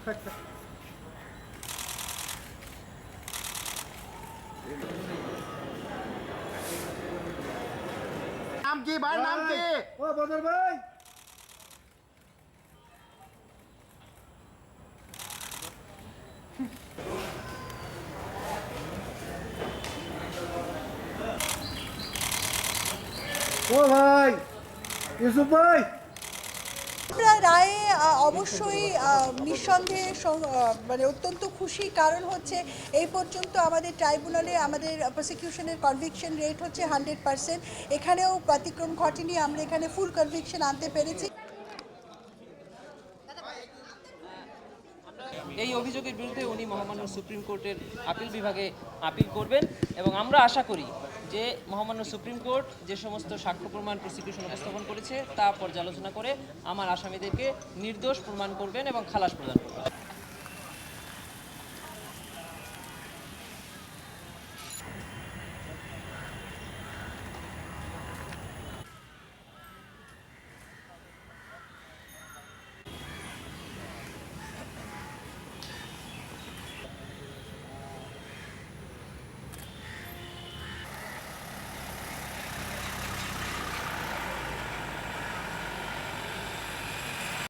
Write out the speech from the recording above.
নাম কি ভাই, নাম কি? ও বদর ভাই, ও ভাই ইউসুফ ভাই, রায়ে অবশ্যই নিঃসন্দেহে মানে অত্যন্ত খুশি। কারণ হচ্ছে এই পর্যন্ত আমাদের ট্রাইব্যুনালে আমাদের প্রসিকিউশনের কনভিকশন রেট হচ্ছে 100%। এখানেও ব্যতিক্রম ঘটেনি, আমরা এখানে ফুল কনভিকশন আনতে পেরেছি। এই অভিযোগের বিরুদ্ধে উনি মহামান্য সুপ্রিম কোর্টের আপিল বিভাগে আপিল করবেন এবং আমরা আশা করি যে মহামান্য সুপ্রিম কোর্ট যে সমস্ত সাক্ষ্য প্রমাণ প্রসিকিউশন উপস্থাপন করেছে তা পর্যালোচনা করে আমার আসামিদেরকে নির্দোষ প্রমাণ করবেন এবং খালাস প্রদান করবেন।